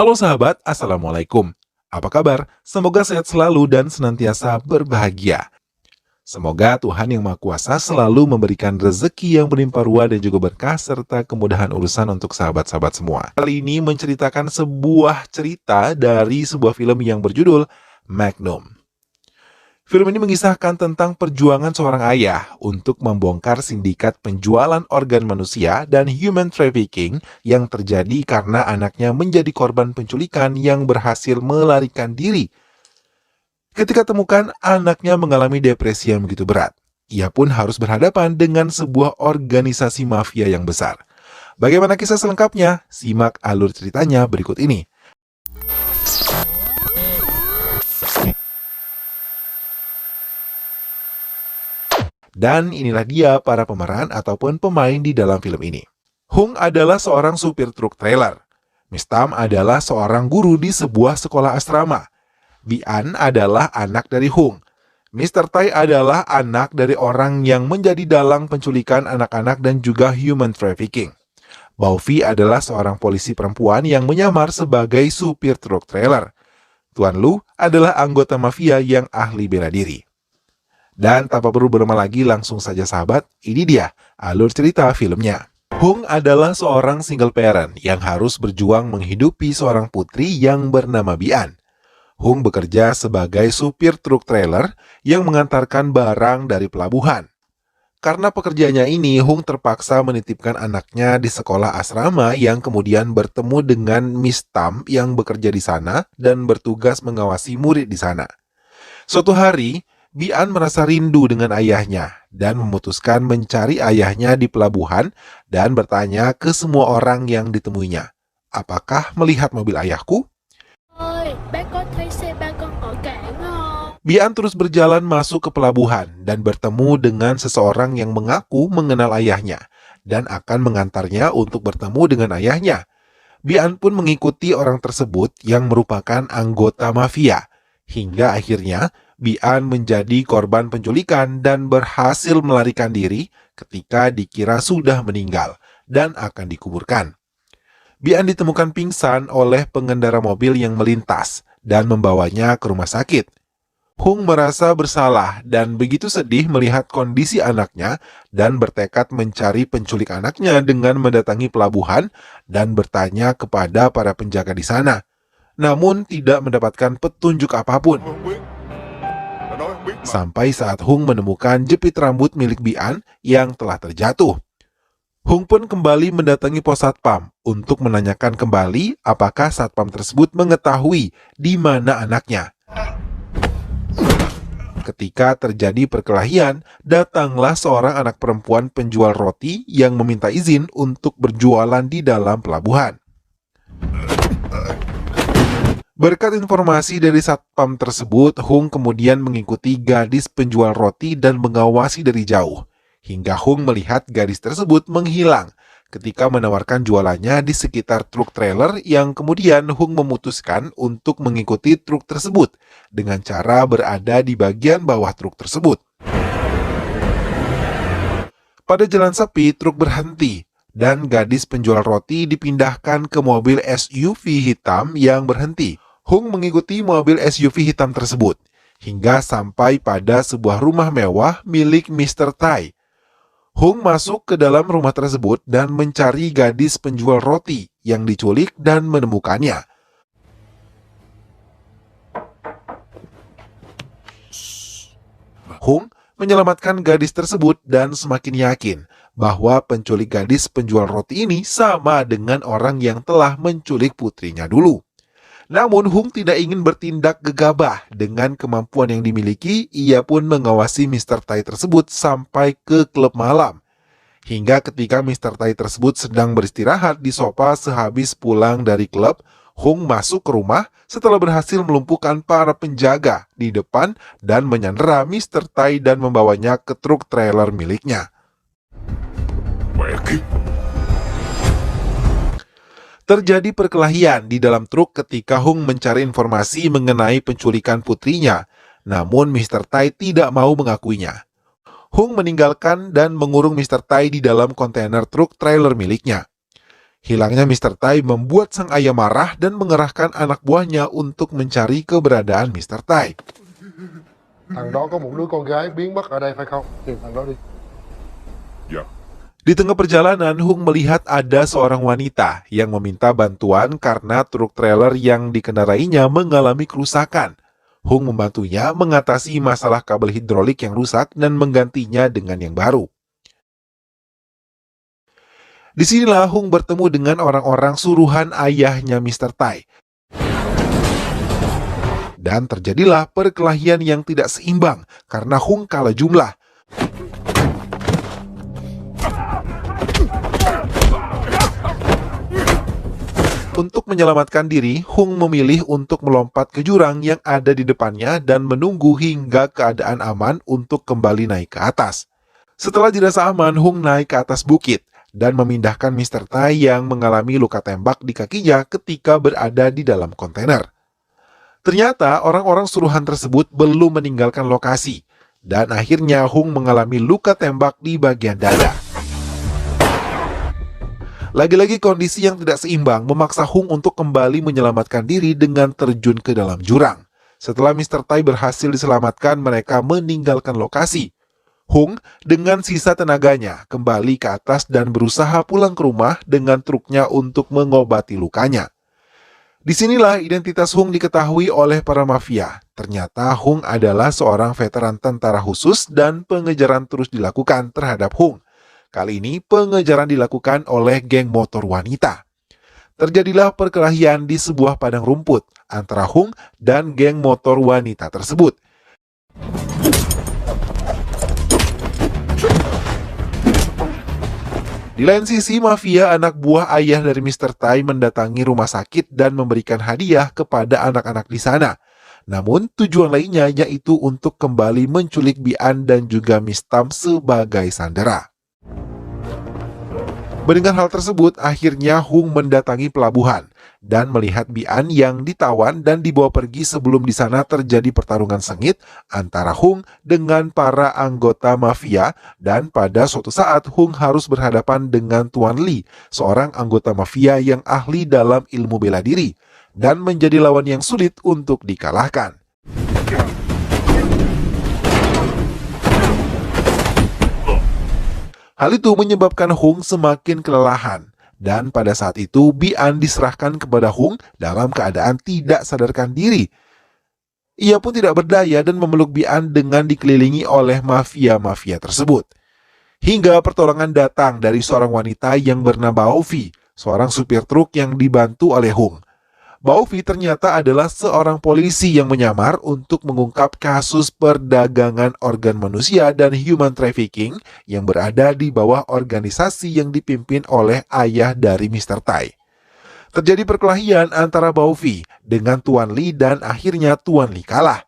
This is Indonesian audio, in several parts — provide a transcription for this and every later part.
Halo sahabat, Assalamualaikum. Apa kabar? Semoga sehat selalu dan senantiasa berbahagia. Semoga Tuhan Yang Maha Kuasa selalu memberikan rezeki yang berlimpah ruah dan juga berkah serta kemudahan urusan untuk sahabat-sahabat semua. Kali ini menceritakan sebuah cerita dari sebuah film yang berjudul Magnum. Film ini mengisahkan tentang perjuangan seorang ayah untuk membongkar sindikat penjualan organ manusia dan human trafficking yang terjadi karena anaknya menjadi korban penculikan yang berhasil melarikan diri. Ketika temukan, anaknya mengalami depresi yang begitu berat. Ia pun harus berhadapan dengan sebuah organisasi mafia yang besar. Bagaimana kisah selengkapnya? Simak alur ceritanya berikut ini. Dan inilah dia para pemeran ataupun pemain di dalam film ini. Hung adalah seorang supir truk trailer. Miss Tam adalah seorang guru di sebuah sekolah asrama. Bian adalah anak dari Hung. Mr. Tai adalah anak dari orang yang menjadi dalang penculikan anak-anak dan juga human trafficking. Baufi adalah seorang polisi perempuan yang menyamar sebagai supir truk trailer. Tuan Lu adalah anggota mafia yang ahli bela diri. Dan tanpa perlu berlama lagi, langsung saja sahabat, ini dia alur cerita filmnya. Hung adalah seorang single parent yang harus berjuang menghidupi seorang putri yang bernama Bian. Hung bekerja sebagai supir truk trailer yang mengantarkan barang dari pelabuhan. Karena pekerjaannya ini, Hung terpaksa menitipkan anaknya di sekolah asrama yang kemudian bertemu dengan Miss Tam yang bekerja di sana dan bertugas mengawasi murid di sana. Suatu hari, Bian merasa rindu dengan ayahnya dan memutuskan mencari ayahnya di pelabuhan dan bertanya ke semua orang yang ditemuinya. Apakah melihat mobil ayahku? Ơi, bác có thấy xe ba con ở cảng không? Bian terus berjalan masuk ke pelabuhan dan bertemu dengan seseorang yang mengaku mengenal ayahnya dan akan mengantarnya untuk bertemu dengan ayahnya. Bian pun mengikuti orang tersebut yang merupakan anggota mafia. Hingga akhirnya Bian menjadi korban penculikan dan berhasil melarikan diri ketika dikira sudah meninggal dan akan dikuburkan. Bian ditemukan pingsan oleh pengendara mobil yang melintas dan membawanya ke rumah sakit. Hung merasa bersalah dan begitu sedih melihat kondisi anaknya dan bertekad mencari penculik anaknya dengan mendatangi pelabuhan dan bertanya kepada para penjaga di sana. Namun tidak mendapatkan petunjuk apapun. Sampai saat Hung menemukan jepit rambut milik Bian yang telah terjatuh. Hung pun kembali mendatangi pos satpam untuk menanyakan kembali apakah satpam tersebut mengetahui di mana anaknya. Ketika terjadi perkelahian, datanglah seorang anak perempuan penjual roti yang meminta izin untuk berjualan di dalam pelabuhan. Berkat informasi dari satpam tersebut, Hung kemudian mengikuti gadis penjual roti dan mengawasi dari jauh. Hingga Hung melihat gadis tersebut menghilang ketika menawarkan jualannya di sekitar truk trailer yang kemudian Hung memutuskan untuk mengikuti truk tersebut dengan cara berada di bagian bawah truk tersebut. Pada jalan sepi, truk berhenti dan gadis penjual roti dipindahkan ke mobil SUV hitam yang berhenti. Hung mengikuti mobil SUV hitam tersebut hingga sampai pada sebuah rumah mewah milik Mr. Tai. Hung masuk ke dalam rumah tersebut dan mencari gadis penjual roti yang diculik dan menemukannya. Hung menyelamatkan gadis tersebut dan semakin yakin bahwa penculik gadis penjual roti ini sama dengan orang yang telah menculik putrinya dulu. Namun Hung tidak ingin bertindak gegabah. Dengan kemampuan yang dimiliki, ia pun mengawasi Mr. Tai tersebut sampai ke klub malam. Hingga ketika Mr. Tai tersebut sedang beristirahat di sofa sehabis pulang dari klub, Hung masuk ke rumah setelah berhasil melumpuhkan para penjaga di depan dan menyandera Mr. Tai dan membawanya ke truk trailer miliknya. Terjadi perkelahian di dalam truk ketika Hung mencari informasi mengenai penculikan putrinya, namun Mr. Tai tidak mau mengakuinya. Hung meninggalkan dan mengurung Mr. Tai di dalam kontainer truk trailer miliknya. Hilangnya Mr. Tai membuat sang ayah marah dan mengerahkan anak buahnya untuk mencari keberadaan Mr. Tai. Thằng đó có một đứa con gái biến mất ở đây phải không? Tìm thằng đó đi. Ya, Di tengah perjalanan, Hung melihat ada seorang wanita yang meminta bantuan karena truk trailer yang dikendarainya mengalami kerusakan. Hung membantunya mengatasi masalah kabel hidrolik yang rusak dan menggantinya dengan yang baru. Disinilah Hung bertemu dengan orang-orang suruhan ayahnya Mr. Tai. Dan terjadilah perkelahian yang tidak seimbang karena Hung kalah jumlah. Untuk menyelamatkan diri, Hung memilih untuk melompat ke jurang yang ada di depannya dan menunggu hingga keadaan aman untuk kembali naik ke atas. Setelah dirasa aman, Hung naik ke atas bukit dan memindahkan Mr. Tai yang mengalami luka tembak di kakinya ketika berada di dalam kontainer. Ternyata orang-orang suruhan tersebut belum meninggalkan lokasi, dan akhirnya Hung mengalami luka tembak di bagian dada. Lagi-lagi kondisi yang tidak seimbang memaksa Hung untuk kembali menyelamatkan diri dengan terjun ke dalam jurang. Setelah Mr. Tai berhasil diselamatkan, mereka meninggalkan lokasi. Hung dengan sisa tenaganya kembali ke atas dan berusaha pulang ke rumah dengan truknya untuk mengobati lukanya. Disinilah identitas Hung diketahui oleh para mafia. Ternyata Hung adalah seorang veteran tentara khusus dan pengejaran terus dilakukan terhadap Hung. Kali ini pengejaran dilakukan oleh geng motor wanita. Terjadilah perkelahian di sebuah padang rumput antara Hung dan geng motor wanita tersebut. Di lain sisi, mafia anak buah ayah dari Mr. Tai mendatangi rumah sakit dan memberikan hadiah kepada anak-anak di sana. Namun tujuan lainnya yaitu untuk kembali menculik Bian dan juga Miss Tam sebagai sandera. Mendengar hal tersebut, akhirnya Hung mendatangi pelabuhan dan melihat Bian yang ditawan dan dibawa pergi sebelum di sana terjadi pertarungan sengit antara Hung dengan para anggota mafia, dan pada suatu saat Hung harus berhadapan dengan Tuan Li, seorang anggota mafia yang ahli dalam ilmu bela diri dan menjadi lawan yang sulit untuk dikalahkan. Hal itu menyebabkan Hung semakin kelelahan, dan pada saat itu Bian diserahkan kepada Hung dalam keadaan tidak sadarkan diri. Ia pun tidak berdaya dan memeluk Bian dengan dikelilingi oleh mafia-mafia tersebut. Hingga pertolongan datang dari seorang wanita yang bernama Baofi, seorang supir truk yang dibantu oleh Hung. Baofi ternyata adalah seorang polisi yang menyamar untuk mengungkap kasus perdagangan organ manusia dan human trafficking yang berada di bawah organisasi yang dipimpin oleh ayah dari Mr. Tai. Terjadi perkelahian antara Baofi dengan Tuan Li dan akhirnya Tuan Li kalah.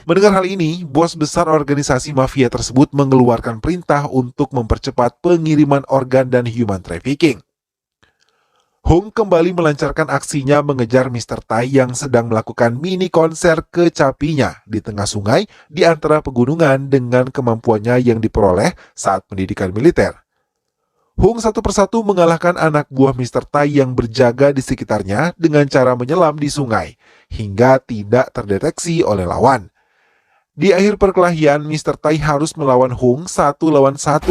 Mendengar hal ini, bos besar organisasi mafia tersebut mengeluarkan perintah untuk mempercepat pengiriman organ dan human trafficking. Hung kembali melancarkan aksinya mengejar Mr. Tai yang sedang melakukan mini konser kecapinya di tengah sungai di antara pegunungan dengan kemampuannya yang diperoleh saat pendidikan militer. Hung satu persatu mengalahkan anak buah Mr. Tai yang berjaga di sekitarnya dengan cara menyelam di sungai hingga tidak terdeteksi oleh lawan. Di akhir perkelahian, Mr. Tai harus melawan Hung 1 lawan 1.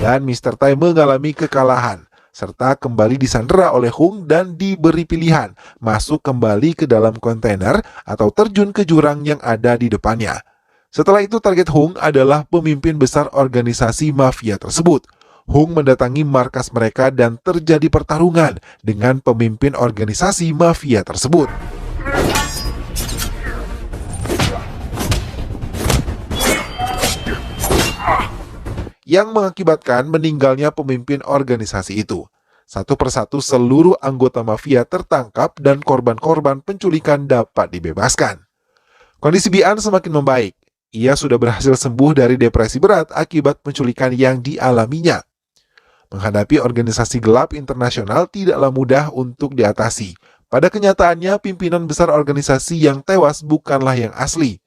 Dan Mr. Tai mengalami kekalahan, serta kembali disandera oleh Hung dan diberi pilihan masuk kembali ke dalam kontainer atau terjun ke jurang yang ada di depannya. Setelah itu target Hung adalah pemimpin besar organisasi mafia tersebut. Hung mendatangi markas mereka dan terjadi pertarungan dengan pemimpin organisasi mafia tersebut. Yang mengakibatkan meninggalnya pemimpin organisasi itu. Satu persatu seluruh anggota mafia tertangkap dan korban-korban penculikan dapat dibebaskan. Kondisi Bian semakin membaik. Ia sudah berhasil sembuh dari depresi berat akibat penculikan yang dialaminya. Menghadapi organisasi gelap internasional tidaklah mudah untuk diatasi. Pada kenyataannya, pimpinan besar organisasi yang tewas bukanlah yang asli,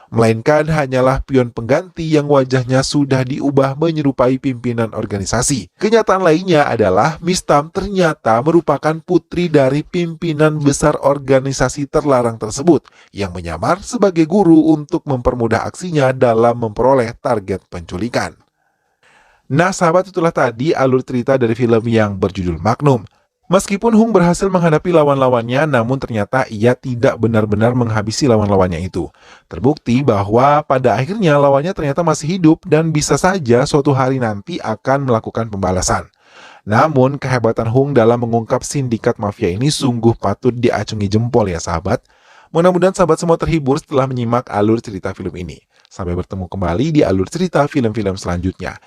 melainkan hanyalah pion pengganti yang wajahnya sudah diubah menyerupai pimpinan organisasi. Kenyataan lainnya adalah Miss Tam ternyata merupakan putri dari pimpinan besar organisasi terlarang tersebut yang menyamar sebagai guru untuk mempermudah aksinya dalam memperoleh target penculikan. Nah sahabat, itulah tadi alur cerita dari film yang berjudul Magnum. Meskipun Hung berhasil menghadapi lawan-lawannya, namun ternyata ia tidak benar-benar menghabisi lawan-lawannya itu. Terbukti bahwa pada akhirnya lawannya ternyata masih hidup dan bisa saja suatu hari nanti akan melakukan pembalasan. Namun kehebatan Hung dalam mengungkap sindikat mafia ini sungguh patut diacungi jempol ya sahabat. Mudah-mudahan sahabat semua terhibur setelah menyimak alur cerita film ini. Sampai bertemu kembali di alur cerita film-film selanjutnya.